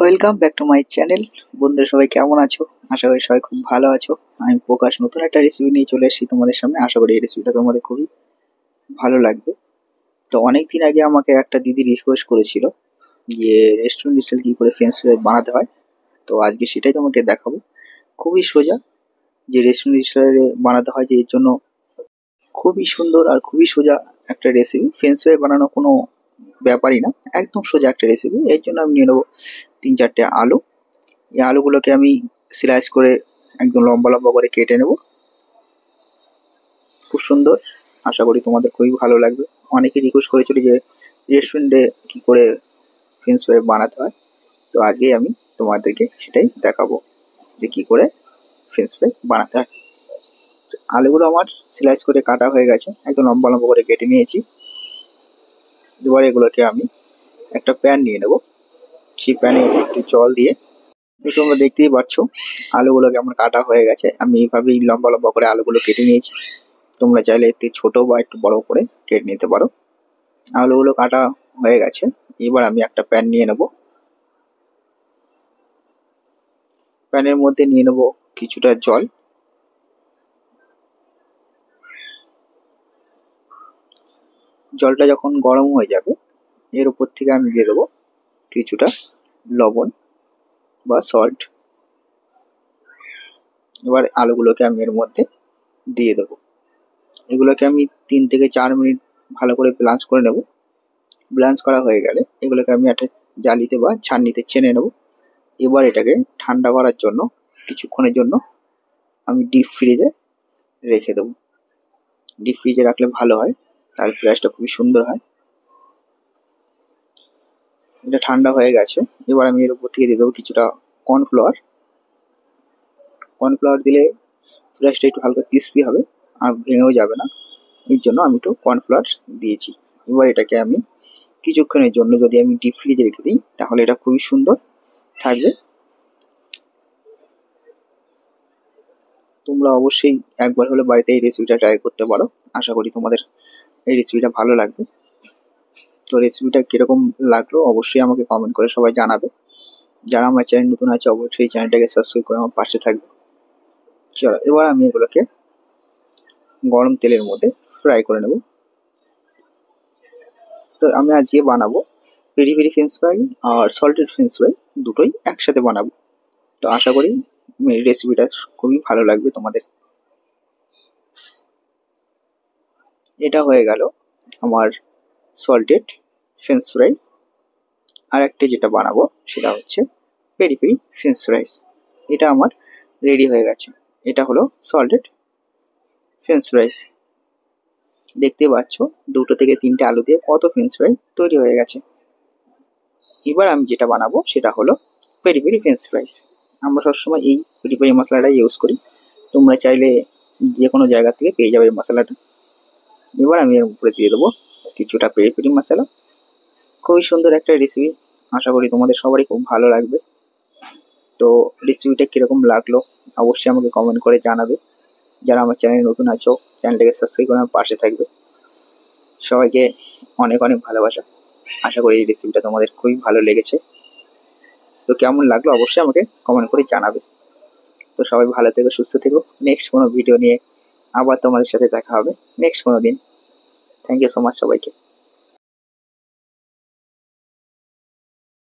Welcome back to my channel. বন্ধুরা সবাই কেমন আছো? আশা করি সবাই খুব ভালো আছো। আমি প্রকাশ নতুন একটা রেসিপি নিয়ে চলে এসেছি তোমাদের সামনে। আশা করি এই রেসিপিটা তোমাদের খুবই ভালো লাগবে। তো অনেক দিন আগে আমাকে একটা দিদি রিকোয়েস্ট করেছিল যে রেস্টুরেন্ট স্টাইল কি করে ফ্রেঞ্চ ফ্রাই বানাতে হয়। তো আজকে সেটাই তোমাকে দেখাবো। খুবই সোজা যে রেস্টুরেন্ট স্টাইলে বানাতে হয়, যে এর জন্য খুবই সুন্দর আর খুবই সোজা একটা রেসিপি। ফ্রেঞ্চ ফ্রাই বানানো কোনো ব্যাপারই না, একদম সোজা একটা রেসিপি। এর জন্য আমি নিয়ে নেবো 3-4টে আলু। এই আলুগুলোকে আমি স্লাইস করে একদম লম্বা লম্বা করে কেটে নেব। খুব সুন্দর, আশা করি তোমাদের খুবই ভালো লাগবে। অনেকে রিকোয়েস্ট করেছিল যে রেস্টুরেন্টে কি করে ফ্রেঞ্চ ফ্রাই বানাতে হয়। তো আজকেই আমি তোমাদেরকে সেটাই দেখাবো যে কি করে ফ্রেঞ্চ ফ্রাই বানাতে হয়। আলুগুলো আমার স্লাইস করে কাটা হয়ে গেছে, একদম লম্বা লম্বা করে কেটে নিয়েছি। এবার এগুলোকে আমি একটা প্যান নিয়ে নেব। সেই প্যানে একটু জল দিয়ে, এই তোমরা দেখতেই পাচ্ছ আলুগুলো কেমন কাটা হয়ে গেছে। আমি এইভাবেই লম্বা লম্বা করে আলুগুলো কেটে নিয়েছি। তোমরা চাইলে একটু ছোট বা একটু বড় করে কেটে নিতে পারো। আলুগুলো কাটা হয়ে গেছে। এবার আমি একটা প্যান নিয়ে নেব। প্যানের মধ্যে নিয়ে নেব কিছুটা জল। জলটা যখন গরম হয়ে যাবে, এর উপর থেকে আমি দিয়ে দেবো কিছুটা লবণ বা সল্ট। এবার আলুগুলোকে আমি এর মধ্যে দিয়ে দেবো। এগুলোকে আমি 3 থেকে 4 মিনিট ভালো করে ব্লাঞ্চ করে নেব। ব্লাঞ্চ করা হয়ে গেলে এগুলোকে আমি একটা জালিতে বা ছাঁকনিতে ছেনে নেব। এবার এটাকে ঠান্ডা করার জন্য কিছুক্ষণের জন্য আমি ডিপ ফ্রিজে রেখে দেবো। ডিপ ফ্রিজে রাখলে ভালো হয়, তার ফ্রেশটা খুবই সুন্দর হয়। এটা ঠান্ডা হয়ে গেছে। এবার আমি এর উপর থেকে দিয়ে দেবো কিছুটা কর্নফ্লাওয়ার। কর্নফ্লাওয়ার দিলে ফ্রেশটা একটু হালকা ক্রিস্পি হবে আর ভেঙেও যাবে না, এর জন্য আমি একটু কর্নফ্লাওয়ার দিয়েছি। এবার এটাকে আমি কিছুক্ষণের জন্য যদি আমি ডিপ ফ্রিজে রেখে দিই, তাহলে এটা খুবই সুন্দর থাকবে। তোমরা অবশ্যই একবার হলে বাড়িতে এই রেসিপিটা ট্রাই করতে পারো। আশা করি তোমাদের এই রেসিপিটা ভালো লাগবে। তো রেসিপিটা কিরকম লাগলো অবশ্যই আমাকে কমেন্ট করে সবাই জানাবে। যারা আমার চ্যানেল নতুন আছে অবশ্যই চ্যানেলটাকে সাবস্ক্রাইব করে আমার পাশে থাকবে। চলো এবার আমি এগুলোকে গরম তেলের মধ্যে ফ্রাই করে নেব। তো আমি আজকে বানাবো পেরি পেরি ফ্রেঞ্চ ফ্রাই আর সল্টেড ফ্রেঞ্চ ফ্রাই, দুটোই একসাথে বানাবো। তো আশা করি রেসিপিটা খুবই ভালো লাগবে তোমাদের। এটা হয়ে গেল আমার সল্টেড ফ্রেঞ্চ ফ্রাইস। আর একটা যেটা বানাবো সেটা হচ্ছে পেরি পেরি ফ্রেঞ্চ ফ্রাইস। এটা আমার রেডি হয়ে গেছে। এটা হলো সল্টেড ফ্রেঞ্চ ফ্রাইস। দেখতে পাচ্ছ 2 থেকে 3টে আলু দিয়ে কত ফ্রেঞ্চ ফ্রাই তৈরি হয়ে গেছে। এবার আমি যেটা বানাবো সেটা হলো পেরি পেরি ফ্রেঞ্চ ফ্রাইস। আমরা সবসময় এই পেরি পেরি মশলাটা ইউজ করি। তোমরা চাইলে যে কোনো জায়গা থেকে পেয়ে যাবে এই মশলাটা। এবার আমি এর উপরে দিয়ে দেবো কিছুটা পেরি পেরি মশলা। খুবই সুন্দর একটা রেসিপি, আশা করি তোমাদের সবারই খুব ভালো লাগবে। তো রেসিপিটা কিরকম লাগলো অবশ্যই আমাকে কমেন্ট করে জানাবে। যারা আমার চ্যানেলে নতুন আছো চ্যানেলটাকে সাবস্ক্রাইব করে আমার পাশে থাকবে। সবাইকে অনেক অনেক ভালোবাসা। আশা করি এই রেসিপিটা তোমাদের খুবই ভালো লেগেছে। তো কেমন লাগলো অবশ্যই আমাকে কমেন্ট করে জানাবে। তো সবাই ভালো থেকো, সুস্থ থেকো। নেক্সট কোনো ভিডিও নিয়ে আবার তোমাদের সাথে দেখা হবে নেক্সট কোনো দিন। থ্যাংক ইউ সো মাচ সবাইকে।